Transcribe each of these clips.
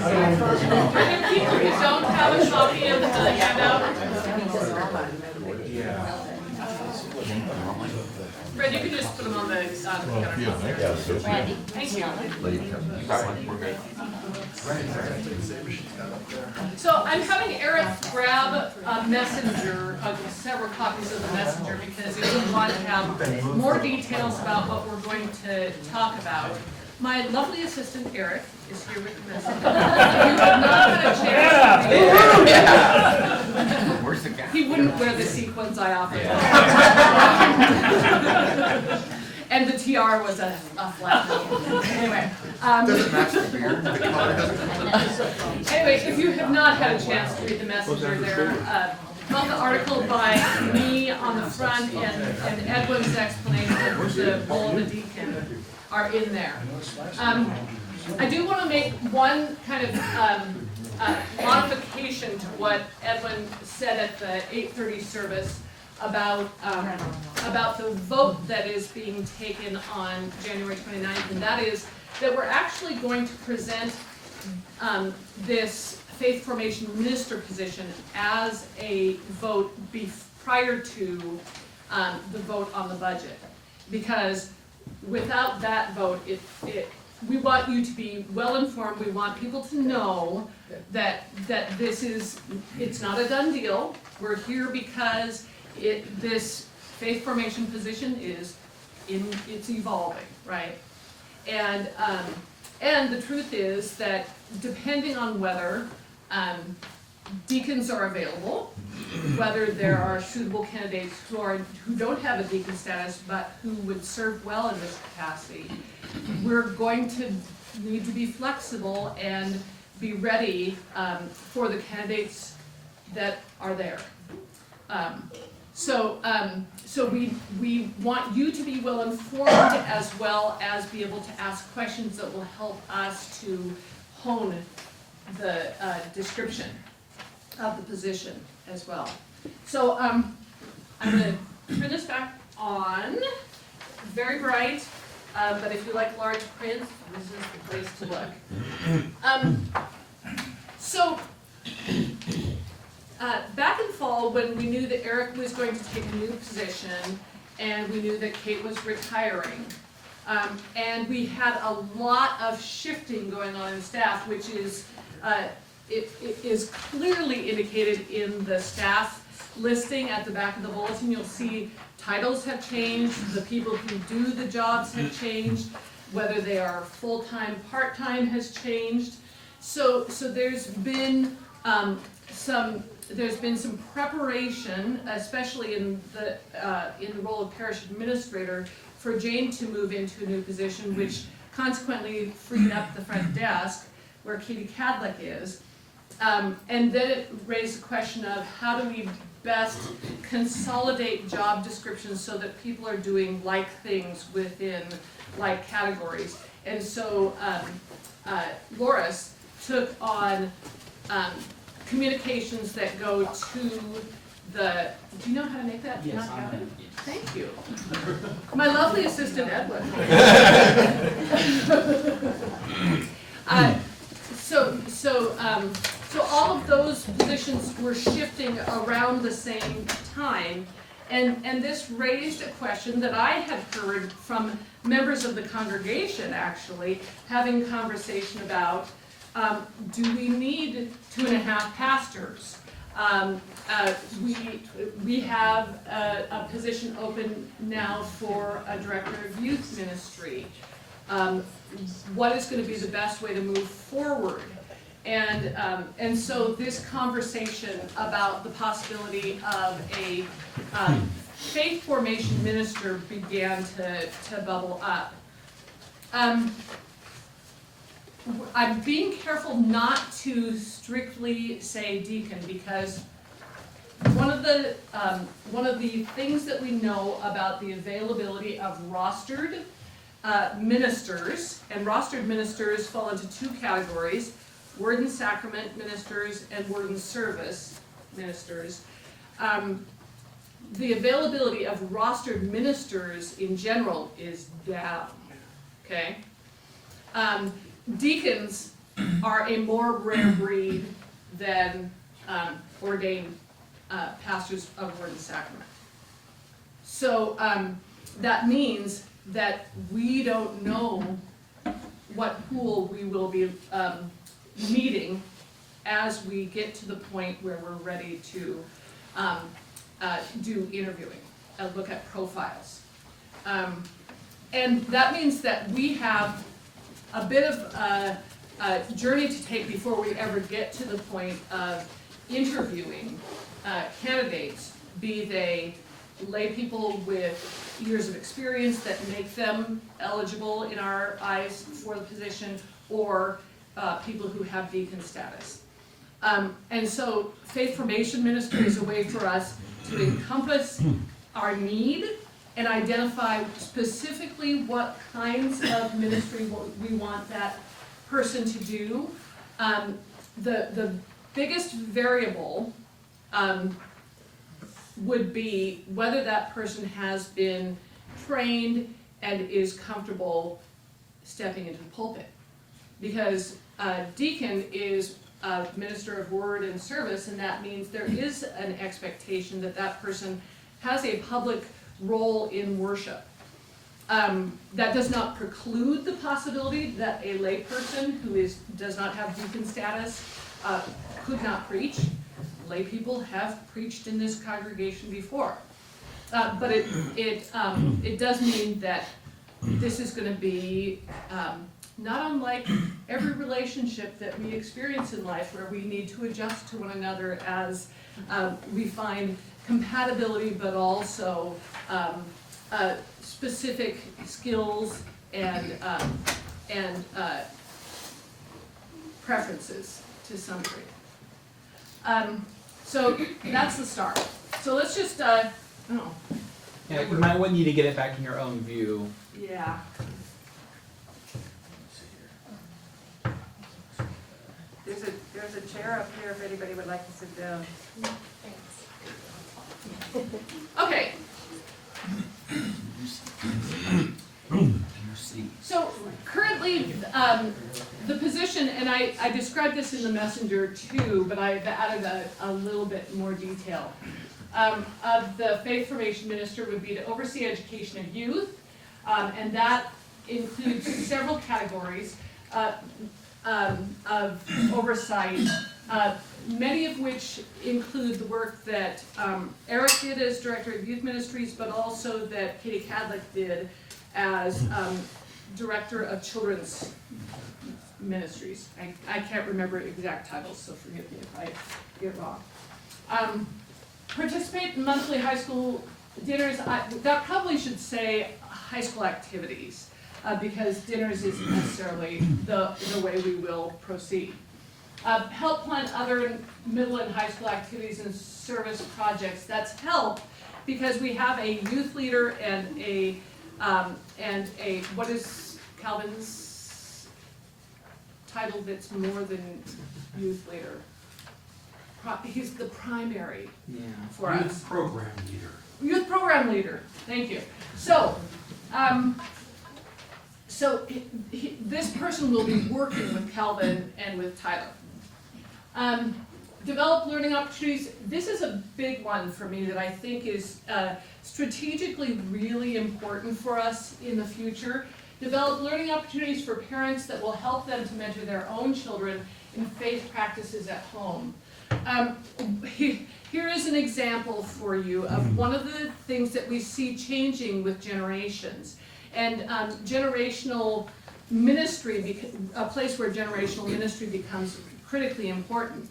people who don't have a copy of the handout, Fred, you can just put them on the counter. Randy. Thank you. We're good. So I'm having Eric grab a messenger, several copies of the messenger, because he would want to have more details about what we're going to talk about. My lovely assistant Eric is here with the messenger. You have not had a chance to Where's the guy? He wouldn't wear the sequins I offered. And the tiara was a flat. Anyway. Doesn't match the beard, the color doesn't. Anyway, if you have not had a chance to read the messenger, there, both the article by me on the front and Edwin's explanation of the role of the deacon are in there. I do want to make one kind of modification to what Edwin said at the 8:30 service about the vote that is being taken on January 29th, and that is that we're actually going to present this faith formation minister position as a vote prior to the vote on the budget, because without that vote, we want you to be well informed. We want people to know that it's not a done deal. We're here because this faith formation position it's evolving, right? And the truth is that depending on whether deacons are available, whether there are suitable candidates who don't have a deacon status but who would serve well in this capacity, we're going to need to be flexible and be ready for the candidates that are there. So we want you to be well informed as well as be able to ask questions that will help us to hone the description of the position as well. So I'm going to turn this back on. Very bright, but if you like large print, this is the place to look. Back in fall, when we knew that Eric was going to take a new position, and we knew that Kate was retiring, and we had a lot of shifting going on in staff, which is it is clearly indicated in the staff listing at the back of the bulletin. You'll see titles have changed, the people who do the jobs have changed, whether they are full-time, part-time has changed. So there's been some preparation, especially in the role of parish administrator, for Jane to move into a new position, which consequently freed up the front desk where Katie Cadlick is. And then it raised the question of how do we best consolidate job descriptions so that people are doing like things within like categories. And so Loris took on communications that go to the, do you know how to make that? Yes, Not I happen? know. Thank you. My lovely assistant, Edwin. So all of those positions were shifting around the same time, and this raised a question that I had heard from members of the congregation, actually, having conversation about, do we need 2.5 pastors? We have a position open now for a director of youth ministry. What is going to be the best way to move forward? And so this conversation about the possibility of a faith formation minister began to bubble up. I'm being careful not to strictly say deacon, because one of the things that we know about the availability of rostered ministers, and rostered ministers fall into 2 categories: word and sacrament ministers and word and service ministers. The availability of rostered ministers in general is down, okay? Deacons are a more rare breed than ordained pastors of Word and Sacrament. So that means that we don't know what pool we will be meeting as we get to the point where we're ready to do interviewing, look at profiles. And that means that we have a bit of a journey to take before we ever get to the point of interviewing candidates, be they lay people with years of experience that make them eligible in our eyes for the position, or people who have deacon status. And so faith formation ministry is a way for us to encompass our need and identify specifically what kinds of ministry we want that person to do. The biggest variable would be whether that person has been trained and is comfortable stepping into the pulpit. Because deacon is a minister of word and service, and that means there is an expectation that that person has a public role in worship. That does not preclude the possibility that a lay person who does not have deacon status could not preach. Lay people have preached in this congregation before. But it does mean that this is going to be not unlike every relationship that we experience in life, where we need to adjust to one another as we find compatibility, but also specific skills and preferences to some degree. So that's the start. So let's just, Yeah, you might want to get it back in your own view. Yeah. There's a chair up here if anybody would like to sit down. Okay. So currently, the position, and I described this in the messenger too, but I've added a little bit more detail. Of the faith formation minister would be to oversee education of youth, and that includes several categories of oversight, many of which include the work that Eric did as director of youth ministries, but also that Katie Cadlick did as director of children's ministries. I can't remember exact titles, so forgive me if I get it wrong. Participate in monthly high school dinners. That probably should say high school activities, because dinners isn't necessarily the way we will proceed. Help plan other middle and high school activities and service projects. That's help, because we have a youth leader and a what is Calvin's title that's more than youth leader? He's the primary for us. Youth program leader. Youth program leader, thank you. So, this person will be working with Calvin and with Tyler. Develop learning opportunities. This is a big one for me that I think is strategically really important for us in the future. Develop learning opportunities for parents that will help them to mentor their own children in faith practices at home. Here is an example for you of one of the things that we see changing with generations. And generational ministry, a place where generational ministry becomes critically important.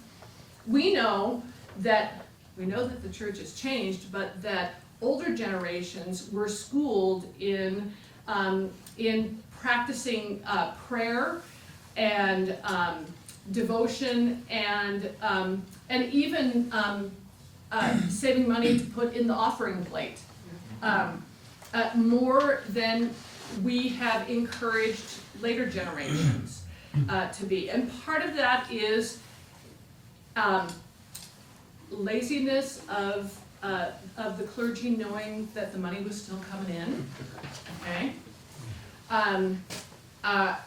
We know that the church has changed, but that older generations were schooled in practicing prayer and devotion and even saving money to put in the offering plate, more than we have encouraged later generations to be. And part of that is laziness of the clergy knowing that the money was still coming in, okay?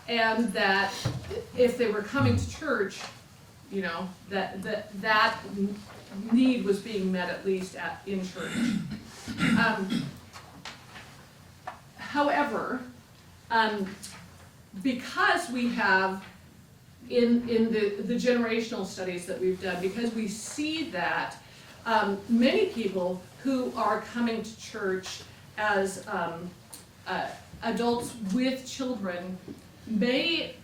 And that if they were coming to church, you know, that need was being met at least in church. However, because we have in the generational studies that we've done, because we see that many people who are coming to church as adults with children may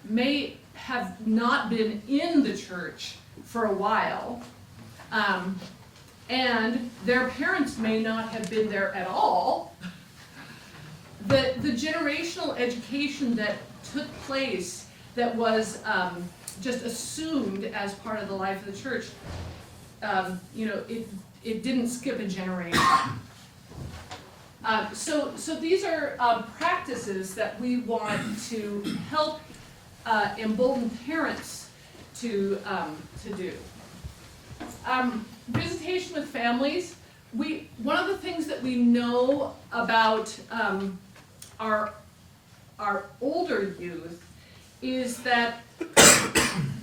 have not been in the church for a while, and their parents may not have been there at all. The generational education that took place, that was just assumed as part of the life of the church, you know, it didn't skip a generation. So these are practices that we want to help embolden parents to do. Visitation with families. One of the things that we know about our older youth is that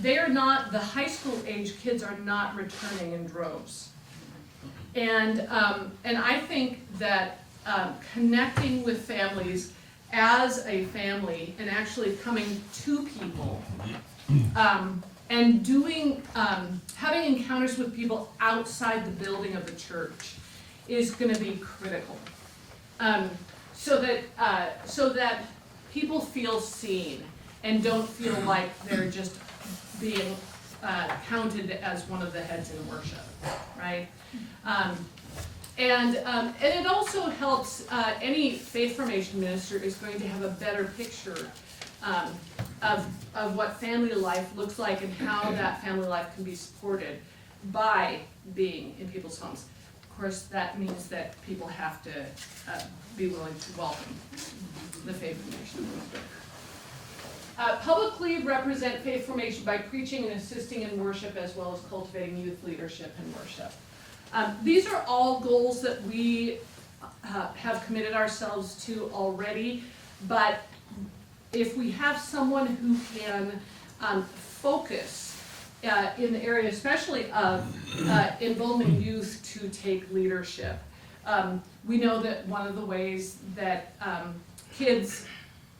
the high school age kids are not returning in droves. And I think that connecting with families as a family and actually coming to people and doing, having encounters with people outside the building of the church is gonna be critical. So that people feel seen and don't feel like they're just being counted as one of the heads in worship, right? And it also helps, any faith formation minister is going to have a better picture of what family life looks like and how that family life can be supported by being in people's homes. Of course, that means that people have to be willing to welcome the faith formation minister. Publicly represent faith formation by preaching and assisting in worship, as well as cultivating youth leadership in worship. These are all goals that we have committed ourselves to already, but if we have someone who can focus in the area, especially of emboldening youth to take leadership, we know that one of the ways that kids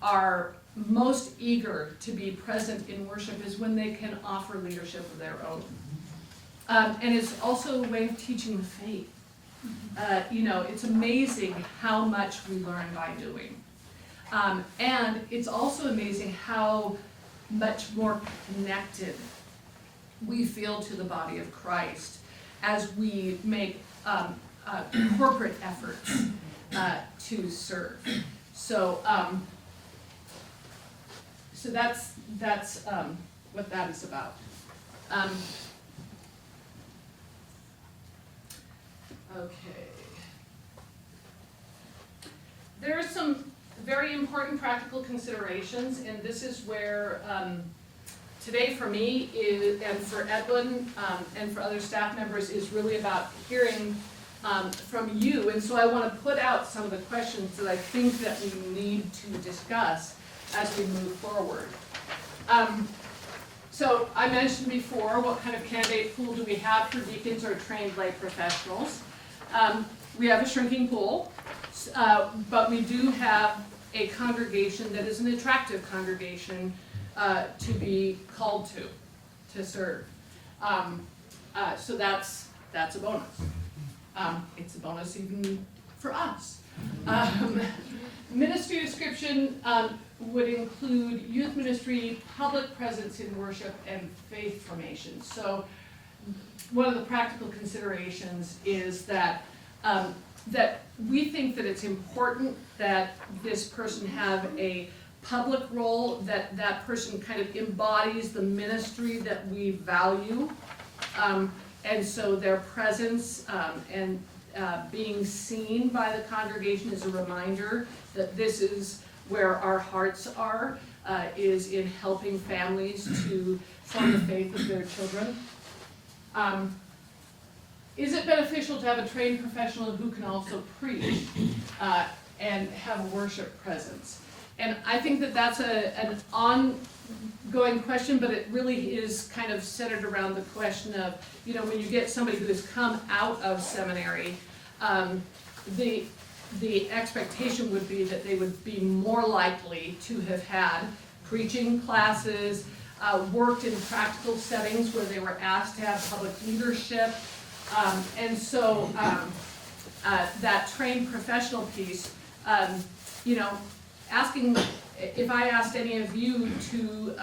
are most eager to be present in worship is when they can offer leadership of their own. And it's also a way of teaching the faith. You know, it's amazing how much we learn by doing. And it's also amazing how much more connected we feel to the body of Christ as we make corporate efforts to serve. So that's what that is about. Okay. There are some very important practical considerations, and this is where today for me is, and for Edwin and for other staff members, is really about hearing from you. And so I want to put out some of the questions that I think that we need to discuss as we move forward. So I mentioned before, what kind of candidate pool do we have for deacons or trained lay professionals? We have a shrinking pool, but we do have a congregation that is an attractive congregation to be called to serve. So that's a bonus. It's a bonus even for us. Ministry description would include youth ministry, public presence in worship, and faith formation. So one of the practical considerations is that that we think that it's important that this person have a public role, that that person kind of embodies the ministry that we value, and so their presence and being seen by the congregation is a reminder that this is where our hearts are, is in helping families to form the faith of their children. Is it beneficial to have a trained professional who can also preach and have a worship presence? And I think that that's an ongoing question, but it really is kind of centered around the question of, you know, when you get somebody who has come out of seminary, the expectation would be that they would be more likely to have had preaching classes, worked in practical settings where they were asked to have public leadership. And so that trained professional piece, you know, asking, if I asked any of you to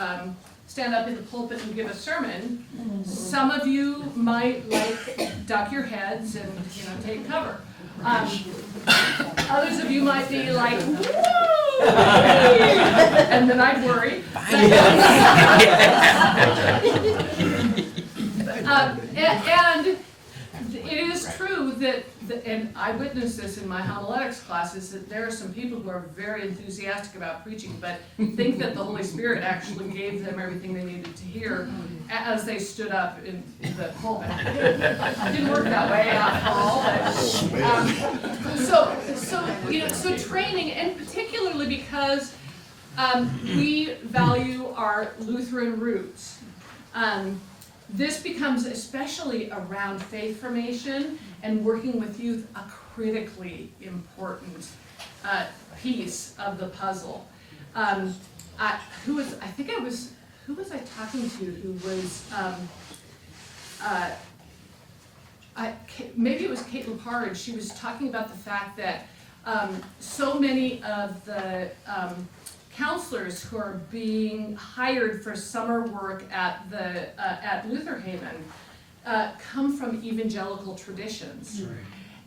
stand up in the pulpit and give a sermon, some of you might like duck your heads and, you know, take cover. Others of you might be like, woo! And then I'd worry. And it is true that, and I witnessed this in my homiletics classes, that there are some people who are very enthusiastic about preaching, but think that the Holy Spirit actually gave them everything they needed to hear as they stood up in the pulpit. It didn't work that way after all. But, so training, and particularly because we value our Lutheran roots. This becomes, especially around faith formation and working with youth, a critically important piece of the puzzle. Who was I talking to who was, maybe it was Kate Lepard. She was talking about the fact that so many of the counselors who are being hired for summer work at Luther Haven come from evangelical traditions. Right.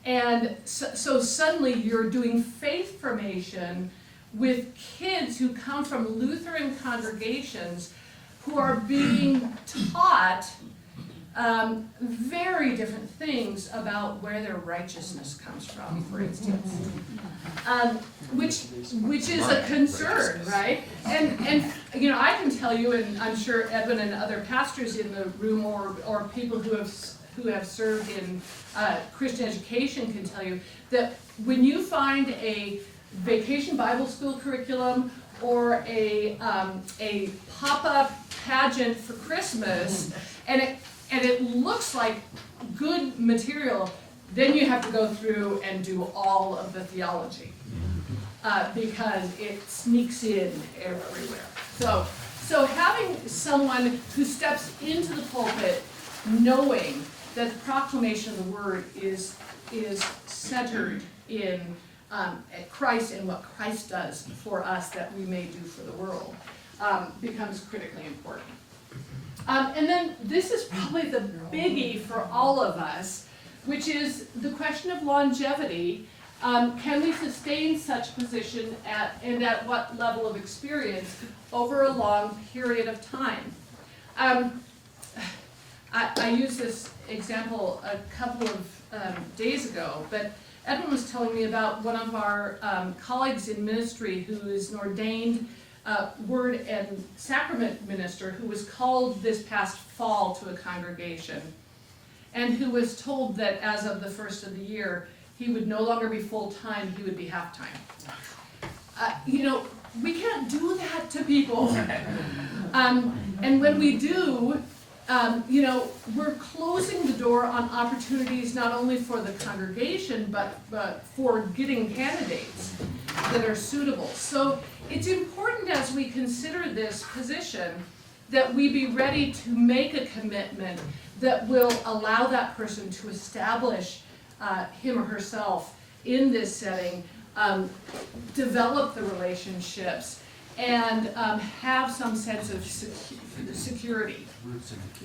And so suddenly you're doing faith formation with kids who come from Lutheran congregations who are being taught very different things about where their righteousness comes from, for instance. Which is a concern, right? And you know, I can tell you, and I'm sure Edwin and other pastors in the room, or people who have served in Christian education can tell you that when you find a vacation Bible school curriculum or a pop-up pageant for Christmas, and it looks like good material, then you have to go through and do all of the theology. Because it sneaks in everywhere. So having someone who steps into the pulpit knowing that the proclamation of the word is centered in Christ and what Christ does for us that we may do for the world becomes critically important. And then this is probably the biggie for all of us, which is the question of longevity. Can we sustain such position and at what level of experience over a long period of time? I used this example a couple of days ago, but Edwin was telling me about one of our colleagues in ministry who is an ordained word and sacrament minister who was called this past fall to a congregation and who was told that as of the first of the year, he would no longer be full-time, he would be half-time. You know, we can't do that to people. And when we do, you know, we're closing the door on opportunities not only for the congregation, but for getting candidates that are suitable. So it's important as we consider this position that we be ready to make a commitment that will allow that person to establish him or herself in this setting, develop the relationships, and have some sense of security,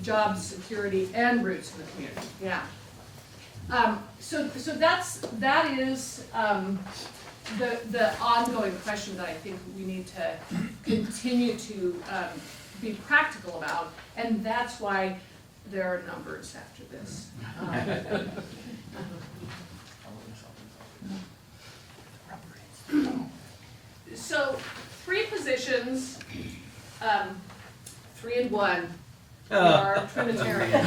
job security, and roots in the community. Yeah. So that is the ongoing question that I think we need to continue to be practical about, and that's why there are numbers after this. So 3 positions, 3 and 1. We are Trinitarian.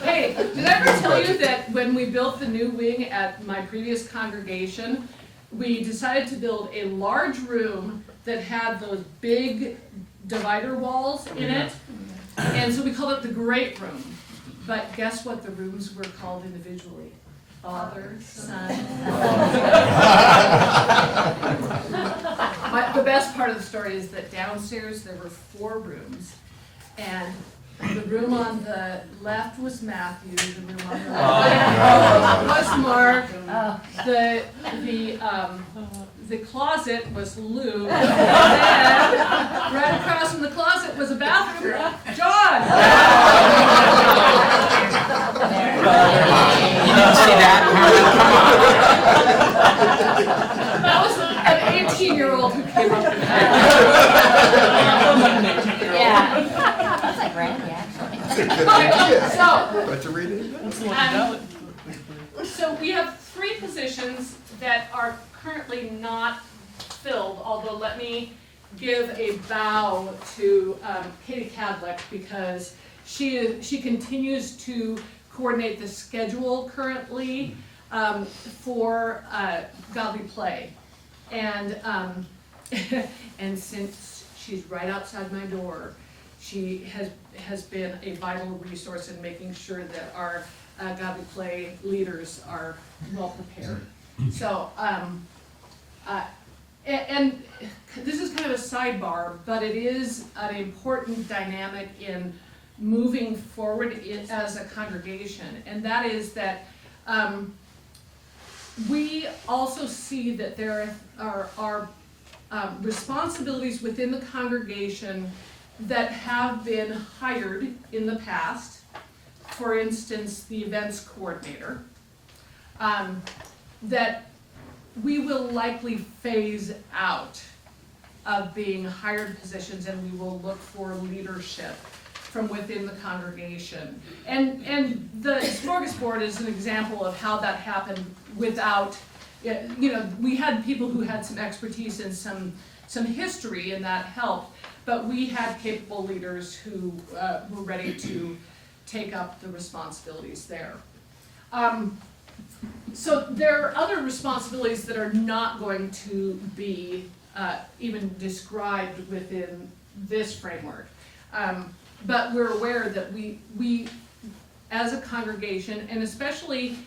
Hey, did I ever tell you that when we built the new wing at my previous congregation, we decided to build a large room that had those big divider walls in it. And so we called it the Great Room. But guess what the rooms were called individually? Father, son. The best part of the story is that downstairs there were 4 rooms. And the room on the left was Matthew, the room on the right was Mark, the closet was Lou, and then right across from the closet was a bathroom, John. You didn't see that? That was an 18-year-old who came up with that. Yeah. That's like Randy, actually. So, But to read it? so we have 3 positions that are currently not filled, although let me give a bow to Katie Cadlick because she continues to coordinate the schedule currently for Godly Play. And and since she's right outside my door, she has been a vital resource in making sure that our Godly Play leaders are well prepared. So, and this is kind of a sidebar, but it is an important dynamic in moving forward as a congregation, and that is that we also see that there are responsibilities within the congregation that have been hired in the past. For instance, the events coordinator, that we will likely phase out of being hired positions, and we will look for leadership from within the congregation. And the smorgasbord is an example of how that happened without, we had people who had some expertise and some history, and that helped, but we had capable leaders who were ready to take up the responsibilities there. So there are other responsibilities that are not going to be even described within this framework. But we're aware that we as a congregation, and especially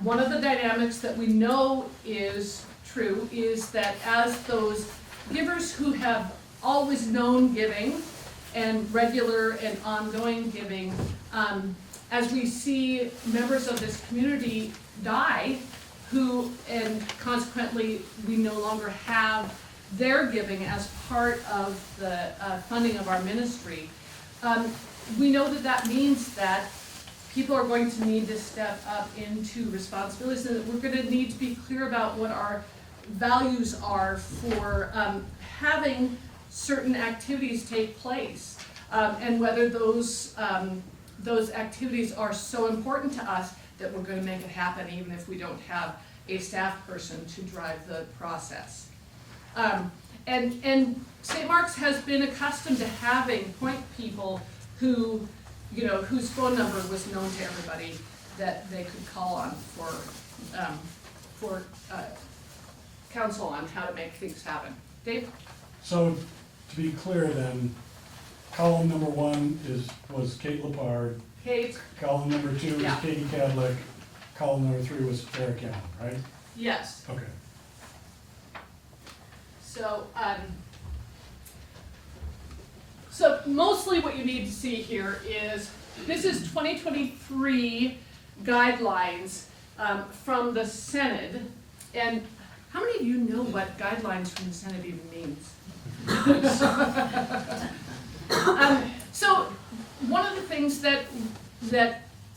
one of the dynamics that we know is true, is that as those givers who have always known giving and regular and ongoing giving, as we see members of this community die, and consequently we no longer have their giving as part of the funding of our ministry, we know that means that people are going to need to step up into responsibilities, and that we're going to need to be clear about what our values are for having certain activities take place, and whether those activities are so important to us that we're going to make it happen even if we don't have a staff person to drive the process. And St. Mark's has been accustomed to having point people who, whose phone number was known to everybody that they could call on for counsel on how to make things happen. Dave? So, to be clear then, column number 1 was Kate Lepard, Kate? column number 2 was Yeah. Katie Cadlick, column number 3 was Eric Allen, right? Yes. Okay. So mostly what you need to see here is, this is 2023 guidelines from the Synod. And how many of you know what guidelines from the Synod even means? So one of the things that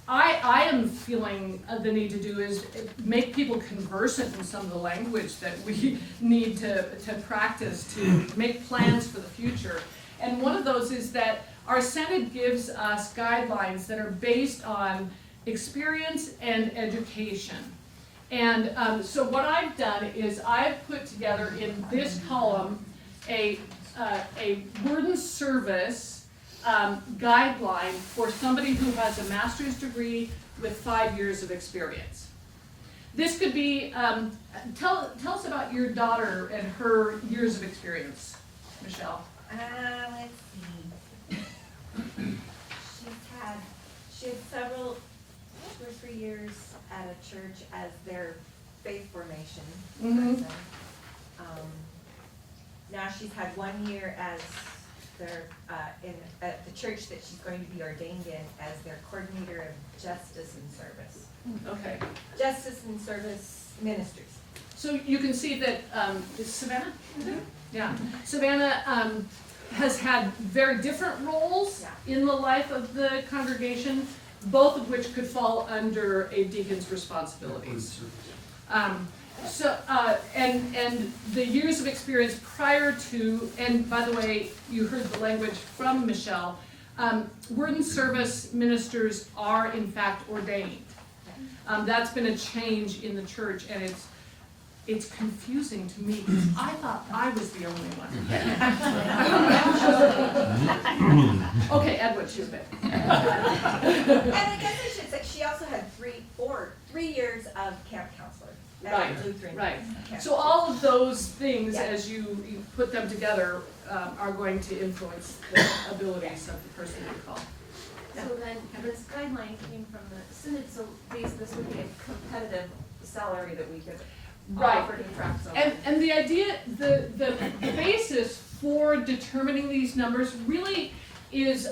I am feeling the need to do is make people conversant in some of the language that we need to practice to make plans for the future. And one of those is that our Synod gives us guidelines that are based on experience and education. And so what I've done is I've put together in this column a word and service guideline for somebody who has a master's degree with 5 years of experience. this could be, tell us about your daughter and her years of experience, Michelle. Let's see. She had several, 2 or 3 years at a church as their faith formation Mhm. person. Now she's had 1 year as their, at the church that she's going to be ordained in as their coordinator of justice and service. Okay, Justice and service ministries. so you can see that, is Savannah? Yeah, Savannah, has had very different roles Yeah. in the life of the congregation, both of which could fall under a deacon's responsibilities. And the years of experience prior to, and by the way, you heard the language from Michelle, word and service ministers are in fact ordained. That's been a change in the church, and it's confusing to me, because I thought I was the only one. Okay, Edward, she's been. And I guess I should say, she also had 3 years of camp counselor. at Right, Lutheran right. camp. So all of those things, Yeah. as you put them together, are going to influence the abilities of the person you call. So then, this guideline came from the synod, so this would be a competitive salary that we could Right. offer to track someone. And the idea, the basis for determining these numbers really is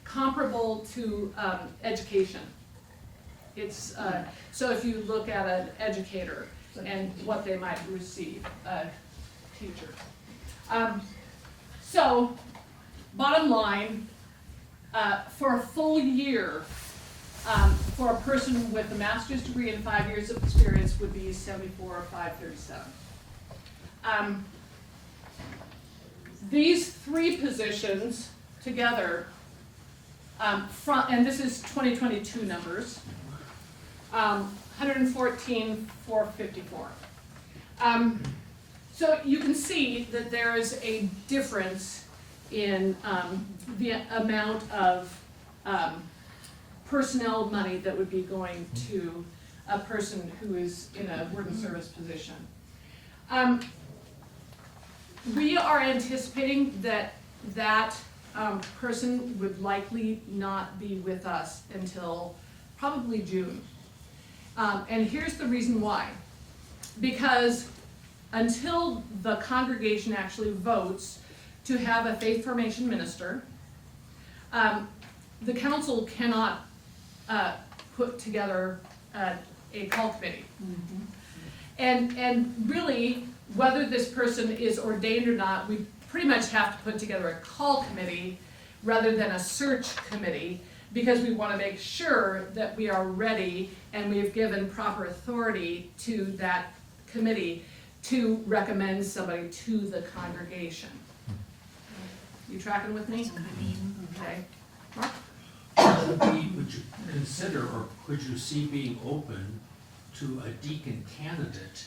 comparable to education. It's, so if you look at an educator and what they might receive, a teacher. So, bottom line, for a full year, for a person with a master's degree and 5 years of experience would be $74,537. These three positions together, and this is 2022 numbers, 114,454. So you can see that there is a difference in the amount of personnel money that would be going to a person who is in a word and service position. We are anticipating that person would likely not be with us until probably June. And here's the reason why. Because until the congregation actually votes to have a faith formation minister, the council cannot put together a call committee. And really, whether this person is ordained or not, we pretty much have to put together a call committee rather than a search committee, because we want to make sure that we are ready and we have given proper authority to that committee to recommend somebody to the congregation. You tracking with me? Okay. Mark? Would you consider, or could you see being open to a deacon candidate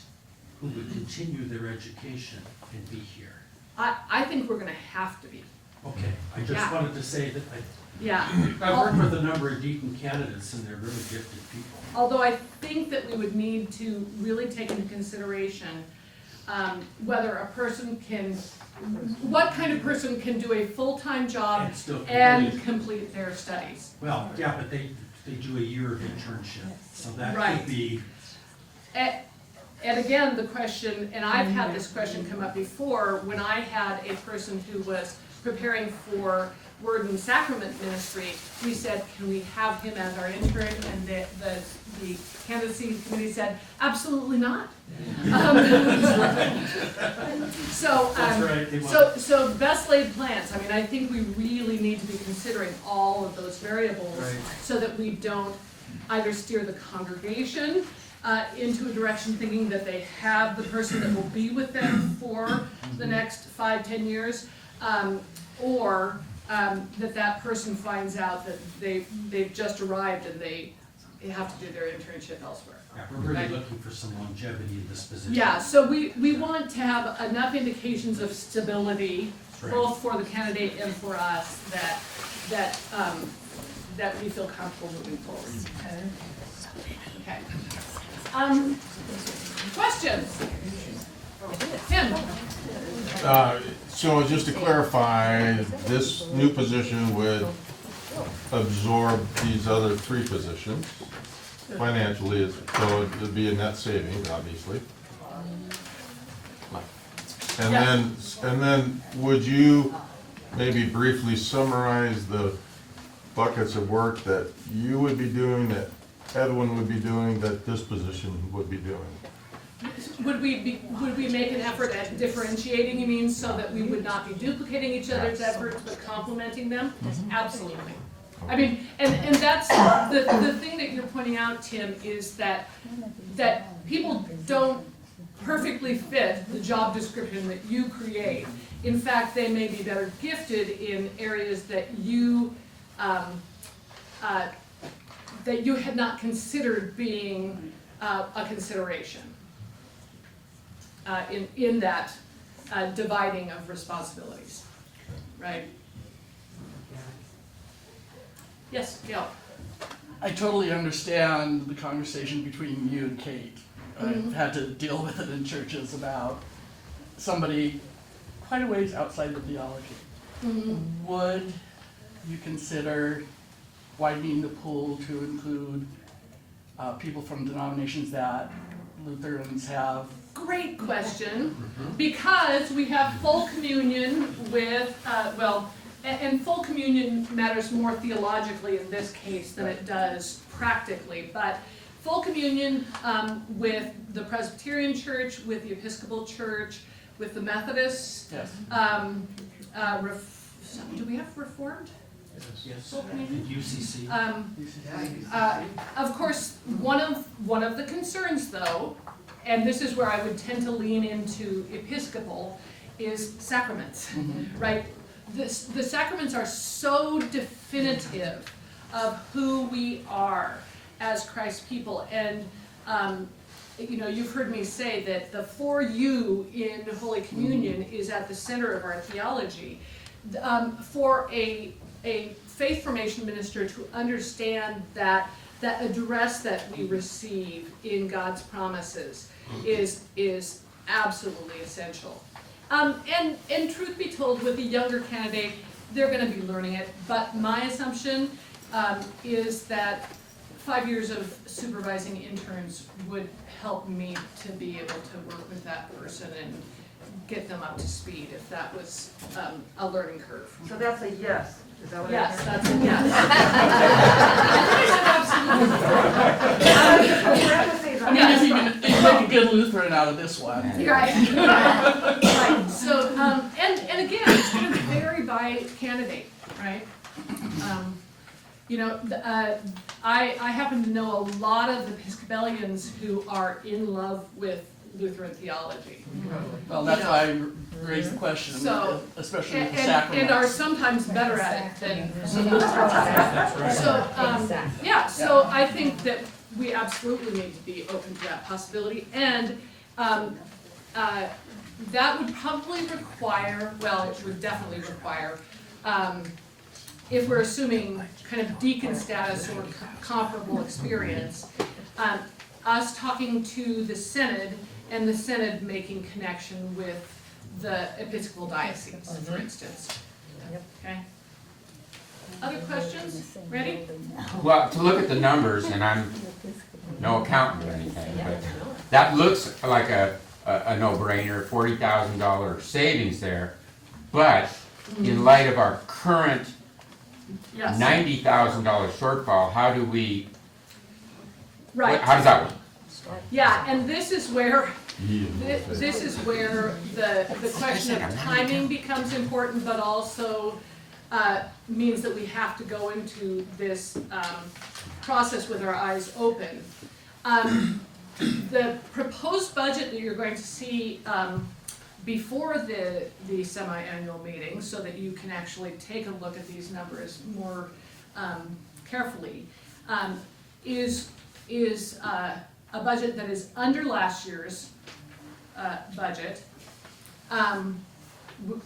who would continue their education and be here? I think we're gonna have to be. Okay, I just Yeah. wanted to say that Yeah. I've worked with a number of deacon candidates and they're really gifted people. Although I think that we would need to really take into consideration whether a person can, what kind of person can do a full-time job And still and complete. complete their studies. Well, yeah, but they do a year of internship, so that Right. could be, And again, the question, and I've had this question come up before, when I had a person who was preparing for Word and Sacrament ministry, we said, can we have him as our intern? And the candidacy committee said, absolutely not. So, that's right, they want. so best laid plans, I mean, I think we really need to be considering all of those variables Right. so that we don't either steer the congregation into a direction thinking that they have the person that will be with them for the next 5-10 years, or that person finds out that they've just arrived and they have to do their internship elsewhere. Yeah, we're really Right. looking for some longevity in this position. Yeah, so we want to have enough indications of stability, Right. both for the candidate and for us, that we feel comfortable moving forward. Okay. Questions? Tim? So just to clarify, this new position would absorb these other 3 positions financially, so it'd be a net savings, obviously. And then would you maybe briefly summarize the buckets of work that you would be doing, that Edwin would be doing, that this position would be doing? Would we make an effort at differentiating, you mean, so that we would not be duplicating each other's efforts, but complementing them? Absolutely. I mean, and that's, the thing that you're pointing out, Tim, is that people don't perfectly fit the job description that you create. In fact, they may be better gifted in areas that you had not considered being a consideration in that dividing of responsibilities, right? Yes, Gail? I totally understand the conversation between you and Kate. I've had to deal with it in churches about somebody quite a ways outside the theology. Would you consider widening the pool to include people from denominations that Lutherans have? Great question, because we have full communion with, and full communion matters more theologically in this case than it does practically, but full communion with the Presbyterian Church, with the Episcopal Church, with the Methodists. Yes. Do we have Reformed? Yes, Full communion? UCC. Of course, one of the concerns, though, and this is where I would tend to lean into Episcopal, is sacraments, right? The sacraments are so definitive of who we are as Christ's people, and you've heard me say that the "for you" in Holy Communion is at the center of our theology. For a faith formation minister to understand that address that we receive in God's promises is absolutely essential. And truth be told, with the younger candidate, they're going to be learning it. But my assumption is that 5 years of supervising interns would help me to be able to work with that person and get them up to speed if that was a learning curve. So that's a yes, is that what I Yes, heard? that's a yes. Absolutely. I mean, if you make a good Lutheran out of this one. Right. Right. So, and again, it's going to vary by candidate, right? I happen to know a lot of Episcopalians who are in love with Lutheran theology. Well, that's why I raised the question, So, especially with the And sacraments. are sometimes better at it than some of us. right. So, yeah, so I think that we absolutely need to be open to that possibility, and that would probably require, well, it would definitely require, if we're assuming kind of deacon status or comparable experience, us talking to the Synod and the Synod making connection with the Episcopal diocese, for instance. Okay? Other questions? Ready? Well, to look at the numbers, and I'm no accountant or anything, but that looks like a no-brainer, $40,000 savings there. But in light of our current Yes. $90,000 shortfall, how do we, Right. how does that work? Yeah, and this is where the question of timing becomes important, but also means that we have to go into this process with our eyes open. The proposed budget that you're going to see before the semi-annual meeting, so that you can actually take a look at these numbers more carefully, is a budget that is under last year's budget,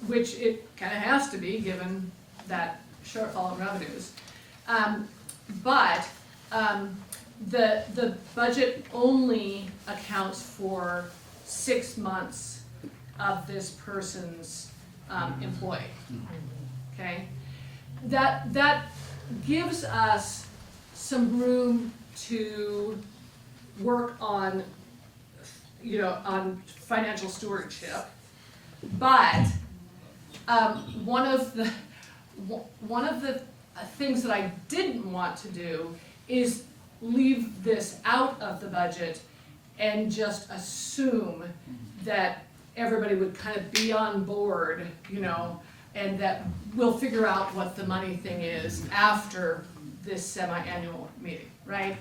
which it kind of has to be given that shortfall in revenues. But the budget only accounts for 6 months of this person's employ. Okay? That gives us some room to work on, on financial stewardship. But one of the things that I didn't want to do is leave this out of the budget and just assume that everybody would kind of be on board, and that we'll figure out what the money thing is after this semi-annual meeting, right?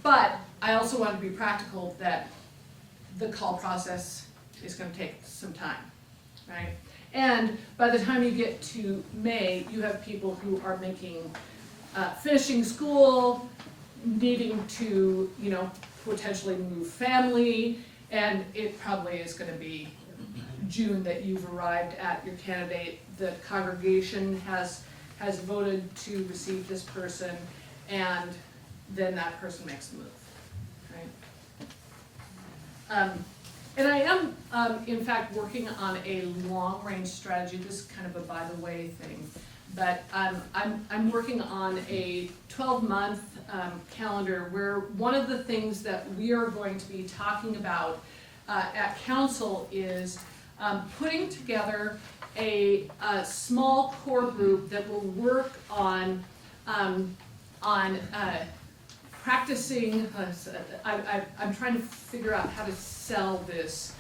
But I also want to be practical that the call process is going to take some time, right? And by the time you get to May, you have people who are finishing school, needing to, potentially move family, and it probably is going to be June that you've arrived at your candidate. The congregation has voted to receive this person, and then that person makes the move, right? And I am, in fact, working on a long-range strategy. This is kind of a by-the-way thing, but I'm working on a 12-month calendar where one of the things that we are going to be talking about at council is putting together a small core group that will work on practicing. I'm trying to figure out how to sell this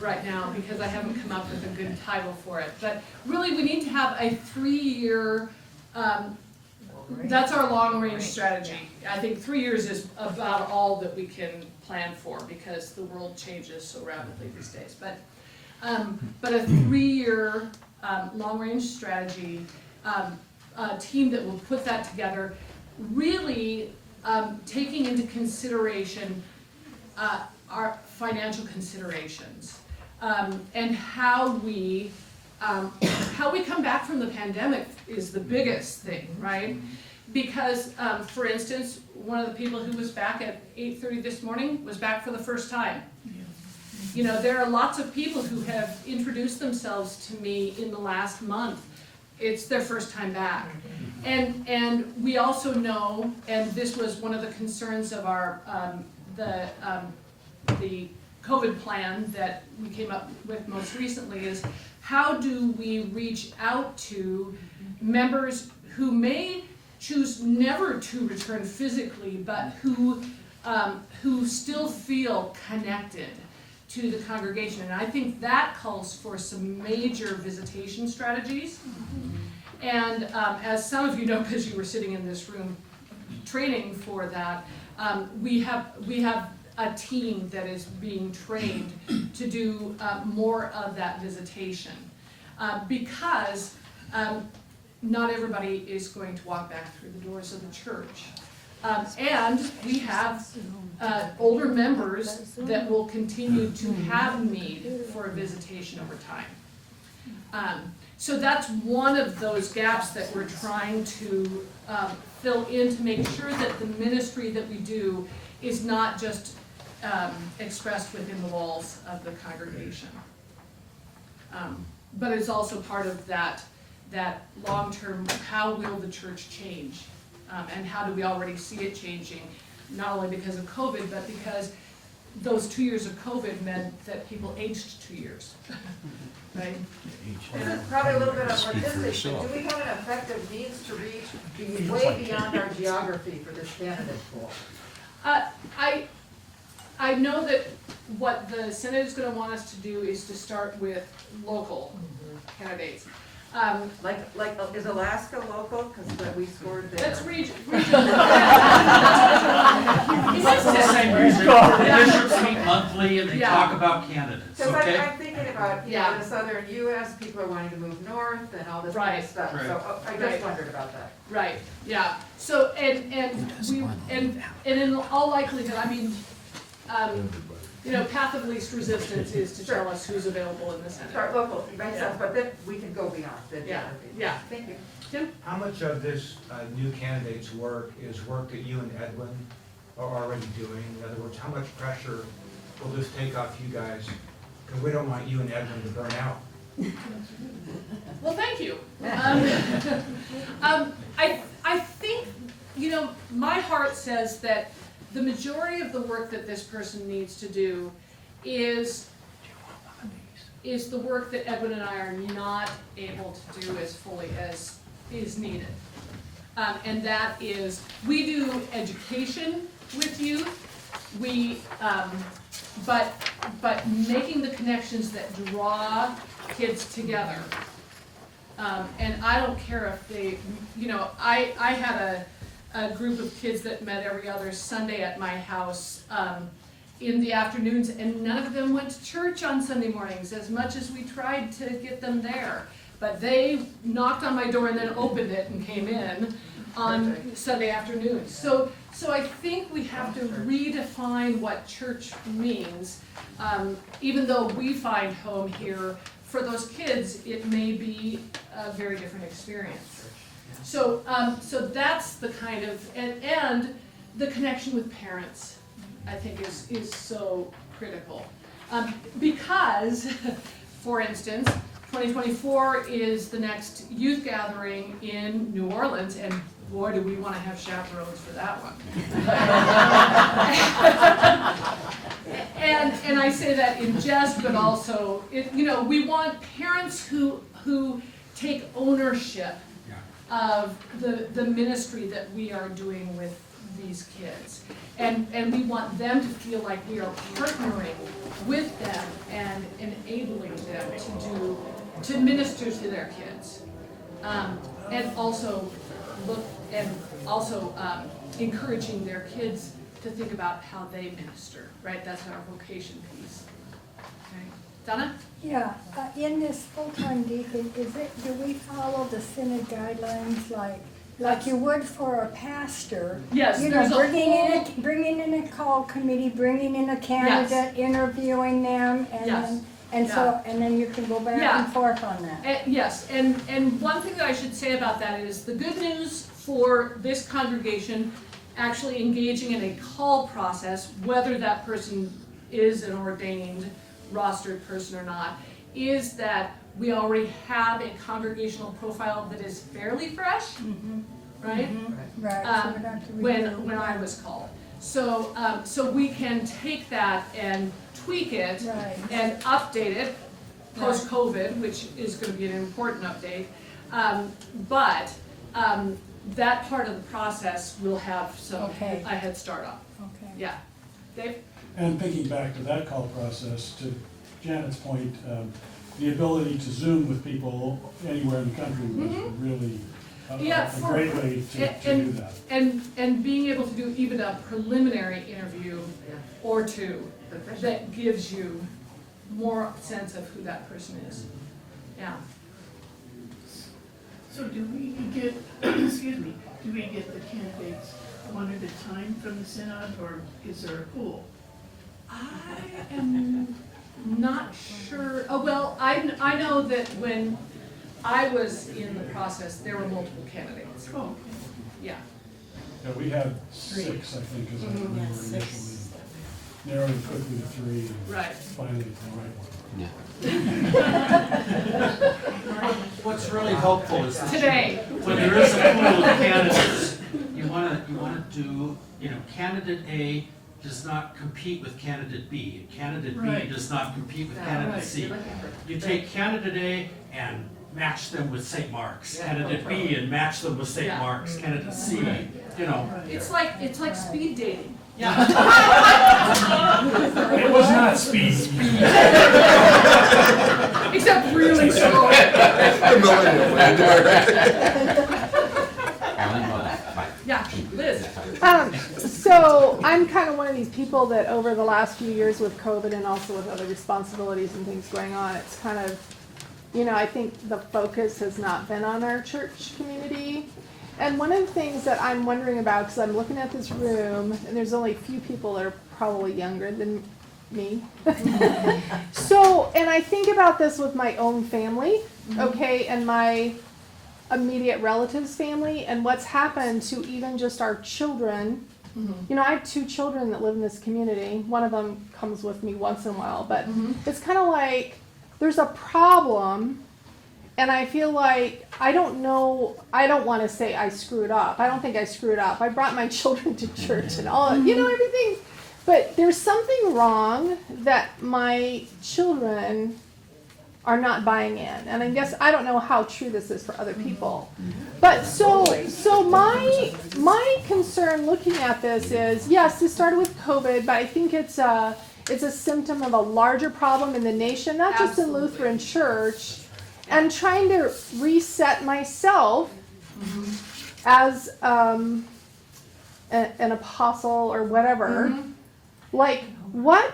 right now because I haven't come up with a good title for it. But really, we need to have a 3-year. That's our long-range strategy. I think 3 years is about all that we can plan for because the world changes so rapidly these days. But a 3-year long-range strategy, a team that will put that together, really taking into consideration our financial considerations and how we come back from the pandemic is the biggest thing, right? Because, for instance, one of the people who was back at 8:30 this morning was back for the first time. There are lots of people who have introduced themselves to me in the last month. It's their first time back. And we also know, and this was one of the concerns of our the COVID plan that we came up with most recently, is how do we reach out to members who may choose never to return physically, but who still feel connected to the congregation. And I think that calls for some major visitation strategies. And as some of you know, because you were sitting in this room training for that, we have a team that is being trained to do more of that visitation. Because not everybody is going to walk back through the doors of the church. And we have older members that will continue to have need for a visitation over time. So that's one of those gaps that we're trying to fill in to make sure that the ministry that we do is not just expressed within the walls of the congregation. But it's also part of that long-term, how will the church change? And how do we already see it changing, not only because of COVID, but because those 2 years of COVID meant that people aged 2 years, right? This is probably a little bit of logistics, but do we have an effective means to reach way beyond our geography for this candidate pool? I know that what the Senate is going to want us to do is to start with local candidates. Is Alaska local? Because we scored there. That's regional. It's the same reason. The bishops meet monthly and they talk about candidates, Because okay? I'm thinking about, the southern US, people are wanting to move north and all this kind of stuff. Right. So I just wondered about that. Right, yeah. So, and in all likelihood, I mean, path of least resistance is to tell us who's available in the Senate. Start local, makes sense, but then we can go beyond the Yeah, geography. yeah. Thank you. Tim? How much of this new candidate's work is work that you and Edwin are already doing? In other words, how much pressure will this take off you guys? Because we don't want you and Edwin to burn out. Well, thank you. I think, my heart says that the majority of the work that this person needs to do is the work that Edwin and I are not able to do as fully as is needed. And that is, we do education with youth, but making the connections that draw kids together. And I don't care if they, I had a group of kids that met every other Sunday at my house in the afternoons, and none of them went to church on Sunday mornings, as much as we tried to get them there. But they knocked on my door and then opened it and came in on Sunday afternoons. So I think we have to redefine what church means. Even though we find home here, for those kids, it may be a very different experience. So that's the kind of, and the connection with parents, I think is so critical. Because, for instance, 2024 is the next youth gathering in New Orleans, and boy, do we want to have chaperones for that one. And I say that in jest, but also, we want parents who take ownership of the ministry that we are doing with these kids. And we want them to feel like we are partnering with them and enabling them to minister to their kids. And also encouraging their kids to think about how they minister, right? That's our vocation piece. Okay. Donna? Yeah, in this full-time deacon, do we follow the Synod guidelines like you would for a pastor? Yes, You there's know, a bringing in a call committee, bringing in a candidate, interviewing them, and Yes. then you can go back Yeah. and forth on that. Yes, and one thing that I should say about that is the good news for this congregation actually engaging in a call process, whether that person is an ordained rostered person or not, is that we already have a congregational profile that is fairly fresh, right? Right, so we don't have to When I was called. So we can take that and tweak it Right. and update it post-COVID, which is gonna be an important update. But that part of the process will have a head start on. Okay. Yeah. Dave? And thinking back to that call process, to Janet's point, the ability to Zoom with people anywhere in the country was really a great way to do that. And being able to do even a preliminary interview or two that gives you more sense of who that person is. Yeah. So do we get, excuse me, do we get the candidates one at a time from the Synod, or is there a pool? I am not sure. Oh, well, I know that when I was in the process, there were multiple candidates. Oh, okay. Yeah. Yeah, we had 6, I think, as I remember initially. Narrowed it quickly to 3, and Right. finally the right one. What's really helpful is that Today. when there is a pool of candidates, you wanna do, candidate A does not compete with candidate B, and candidate B Right. does not compete with candidate C. You take candidate A and match them with St. Mark's, candidate B and match them with St. Yeah. Mark's, candidate C, It's like speed dating. Yeah. It was not speed. Except really slow. Yeah, Liz. So I'm kind of one of these people that over the last few years with COVID and also with other responsibilities and things going on, it's kind of, I think the focus has not been on our church community. And one of the things that I'm wondering about, because I'm looking at this room, and there's only a few people that are probably younger than me. So, and I think about this with my own family, okay, and my immediate relatives' family, and what's happened to even just our children. You know, I have 2 children that live in this community. One of them comes with me once in a while, but it's kind of like there's a problem, and I feel like I don't know. I don't want to say I screwed up. I don't think I screwed up. I brought my children to church and all, you know, everything. But there's something wrong that my children are not buying in. And I guess I don't know how true this is for other people. But so my concern looking at this is, yes, this started with COVID, but I think it's a symptom of a larger problem in the nation, not just in Lutheran Church, and trying to reset myself as an apostle or whatever. Like, what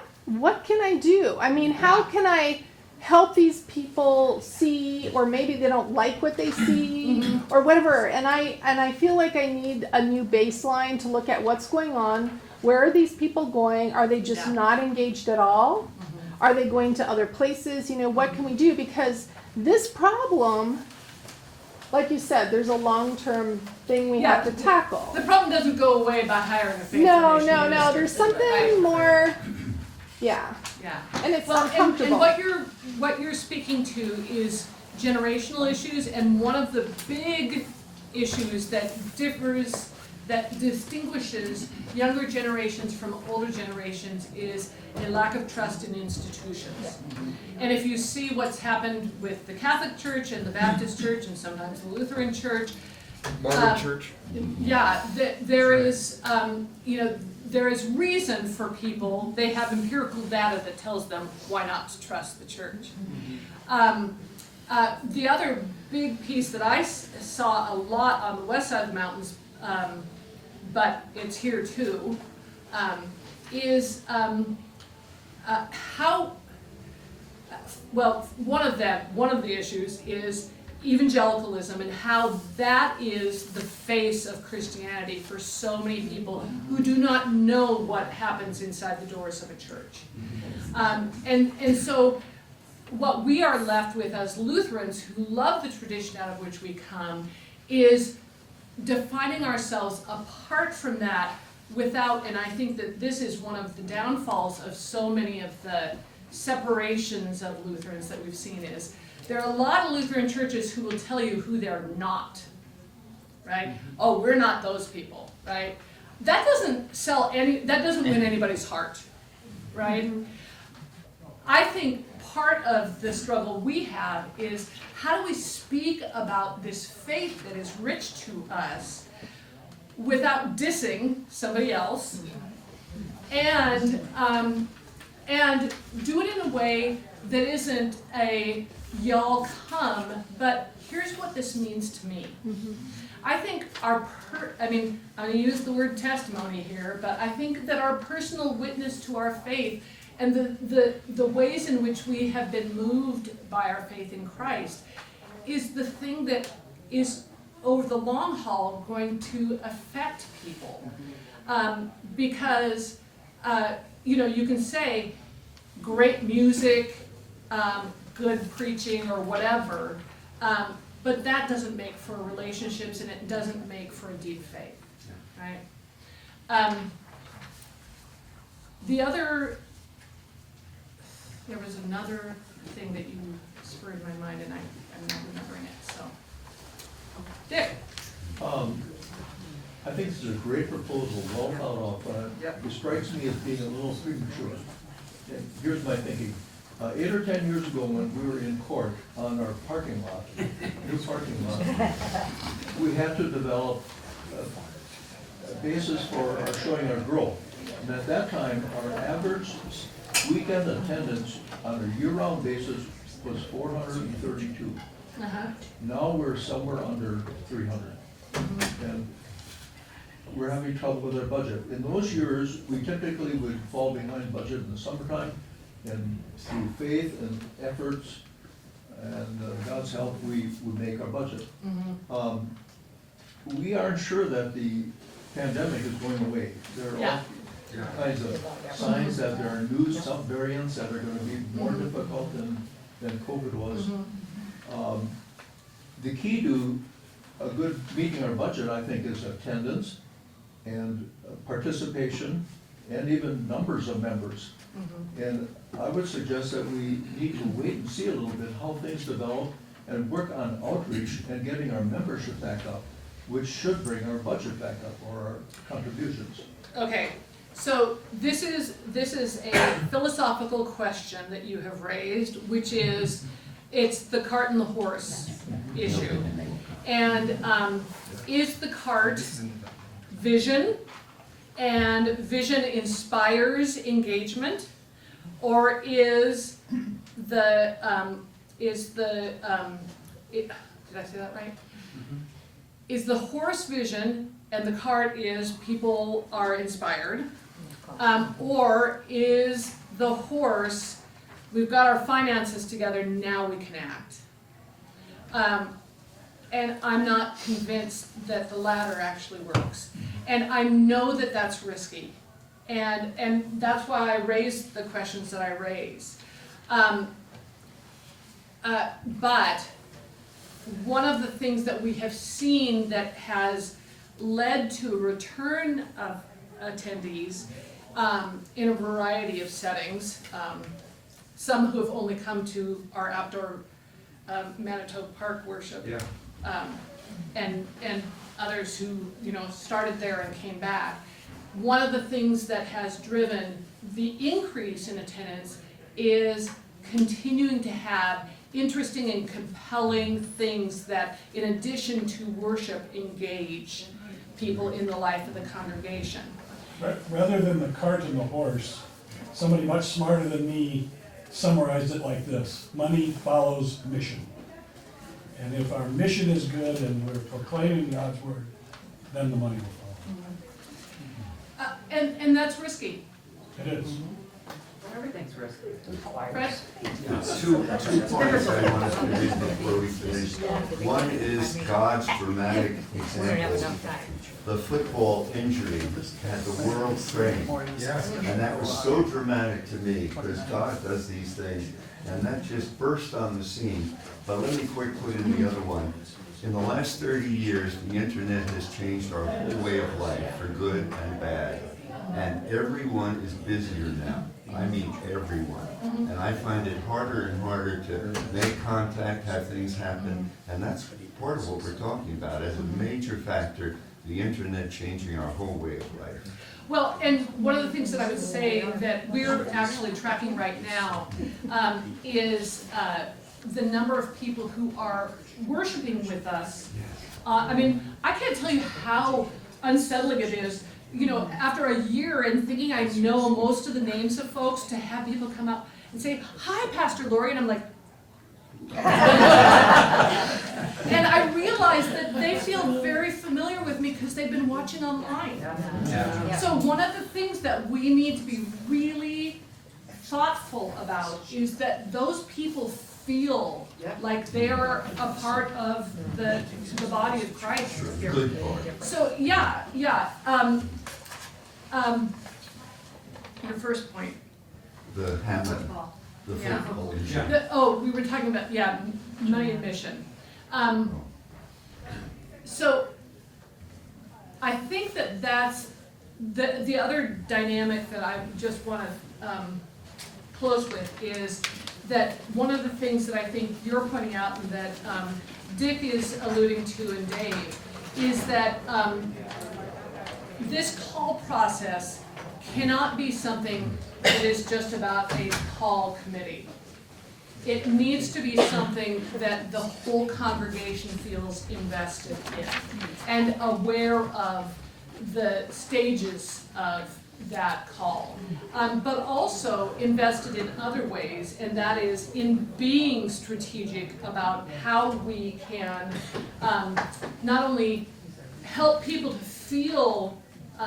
can I do? I mean, how can I help these people see, or maybe they don't like what they see, or whatever. And I feel like I need a new baseline to look at what's going on. Where are these people going? Are they just not engaged at all? Are they going to other places? You know, what can we do? Because this problem, like you said, there's a long-term thing we have to tackle. The problem doesn't go away by hiring a faith No. minister. There's something more. Yeah. And it's uncomfortable. And what you're speaking to is generational issues, and one of the big issues that distinguishes younger generations from older generations is a lack of trust in institutions. And if you see what's happened with the Catholic Church and the Baptist Church and sometimes the Lutheran Church, Mormon Church. Yeah, there is, there is reason for people. They have empirical data that tells them why not to trust the church. The other big piece that I saw a lot on the west side of the mountains, but it's here too, is how. Well, one of the issues is evangelicalism and how that is the face of Christianity for so many people who do not know what happens inside the doors of a church. And so what we are left with as Lutherans who love the tradition out of which we come is defining ourselves apart from that without, and I think that this is one of the downfalls of so many of the separations of Lutherans that we've seen is there are a lot of Lutheran churches who will tell you who they're not, right? Oh, we're not those people, right? That doesn't win anybody's heart, right? I think part of the struggle we have is how do we speak about this faith that is rich to us without dissing somebody else, and do it in a way that isn't a y'all come, but here's what this means to me. I think I'm going to use the word testimony here, but I think that our personal witness to our faith and the ways in which we have been moved by our faith in Christ is the thing that is over the long haul going to affect people. Because you can say great music, good preaching or whatever, but that doesn't make for relationships and it doesn't make for a deep faith, right? There was another thing that you spurred in my mind and I'm not remembering it, so. Dick. I think this is a great proposal, well thought of, but it strikes me as being a little premature. And here's my thinking. 8 or 10 years ago when we were in court on our parking lot, new parking lot, we had to develop a basis for showing our growth. And at that time, our average weekend attendance on a year-round basis was 432. Now we're somewhere under 300. And we're having trouble with our budget. In those years, we typically would fall behind budget in the summertime, and through faith and efforts and God's help, we would make our budget. We aren't sure that the pandemic is going away. kinds of signs that there are new subvariants that are gonna be more difficult than COVID was. The key to a good meeting our budget, I think, is attendance and participation and even numbers of members. And I would suggest that we need to wait and see a little bit how things develop and work on outreach and getting our membership back up, which should bring our budget back up or our contributions. Okay, so this is a philosophical question that you have raised, which is, it's the cart and the horse issue. And is the cart vision, and vision inspires engagement, or is the, did I say that right? Is the horse vision and the cart is people are inspired? Or is the horse, we've got our finances together, now we can act? And I'm not convinced that the latter actually works. And I know that that's risky. And that's why I raised the questions that I raised. But one of the things that we have seen that has led to a return of attendees in a variety of settings, some who have only come to our outdoor Manitoba Park worship, and others who, you know, started there and came back. One of the things that has driven the increase in attendance is continuing to have interesting and compelling things that, in addition to worship, engage people in the life of the congregation. Rather than the cart and the horse, somebody much smarter than me summarized it like this: money follows mission. And if our mission is good and we're proclaiming God's word, then the money will follow. And that's risky. It is. Everything's risky. Fred? Two points I wanted to make before we finish. One is God's dramatic example. The football injury had the world framed. And that was so dramatic to me, because God does these things. And that just burst on the scene. But let me quick put in the other one. In the last 30 years, the internet has changed our whole way of life, for good and bad. And everyone is busier now. I mean everyone. And I find it harder and harder to make contact, have things happen, and that's part of what we're talking about as a major factor, the internet changing our whole way of life. Well, and one of the things that I would say that we're actually tracking right now is the number of people who are worshiping with us. I mean, I can't tell you how unsettling it is, you know, after a year and thinking I know most of the names of folks, to have people come up and say, "Hi, Pastor Lori," and I'm like, and I realize that they feel very familiar with me because they've been watching online. So one of the things that we need to be really thoughtful about is that those people feel like they're a part of the body of Christ. Good part. So yeah. Your first point. The habit, the Yeah. football injury. We were talking about, money and mission. So I think that's the other dynamic that I just want to close with is that one of the things that I think you're pointing out and that Dick is alluding to and Dave is that this call process cannot be something that is just about a call committee. It needs to be something that the whole congregation feels invested in and aware of the stages of that call, but also invested in other ways, and that is in being strategic about how we can not only help people to feel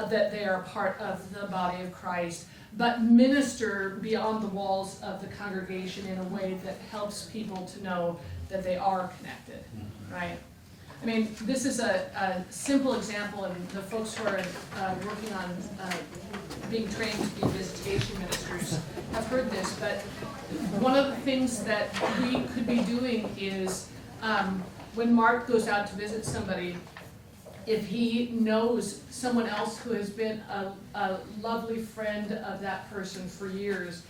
that they are part of the body of Christ, but minister beyond the walls of the congregation in a way that helps people to know that they are connected, right? I mean, this is a simple example, and the folks who are working on being trained to be visitation ministers have heard this, but one of the things that we could be doing is, when Mark goes out to visit somebody, if he knows someone else who has been a lovely friend of that person for years,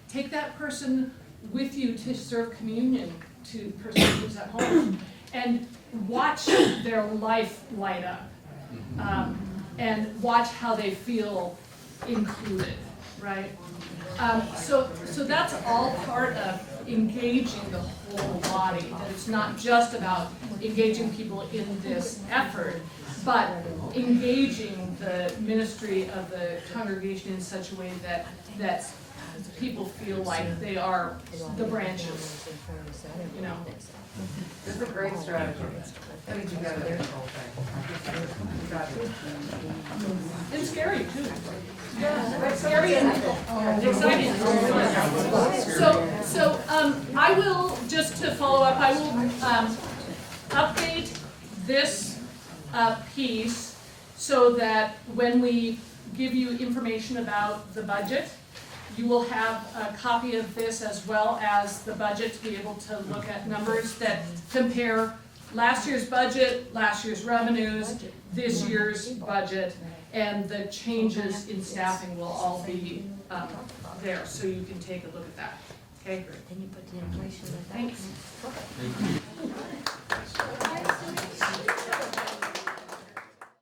take that person with you to serve communion to the person who's at home, and watch their life light up, and watch how they feel included, right? So that's all part of engaging the whole body, that it's not just about engaging people in this effort, but engaging the ministry of the congregation in such a way that people feel like they are the branches, you know? This is a great strategy. I think you got it, the whole thing. You got it. It's scary too. Yeah, It's scary and exciting. So, I will, just to follow up, I will, update this, piece so that when we give you information about the budget, you will have a copy of this as well as the budget to be able to look at numbers that compare last year's budget, last year's revenues, this year's budget, and the changes in staffing will all be there, so you can take a look at that, okay? Then you put the inflation in the Thanks. Thank you.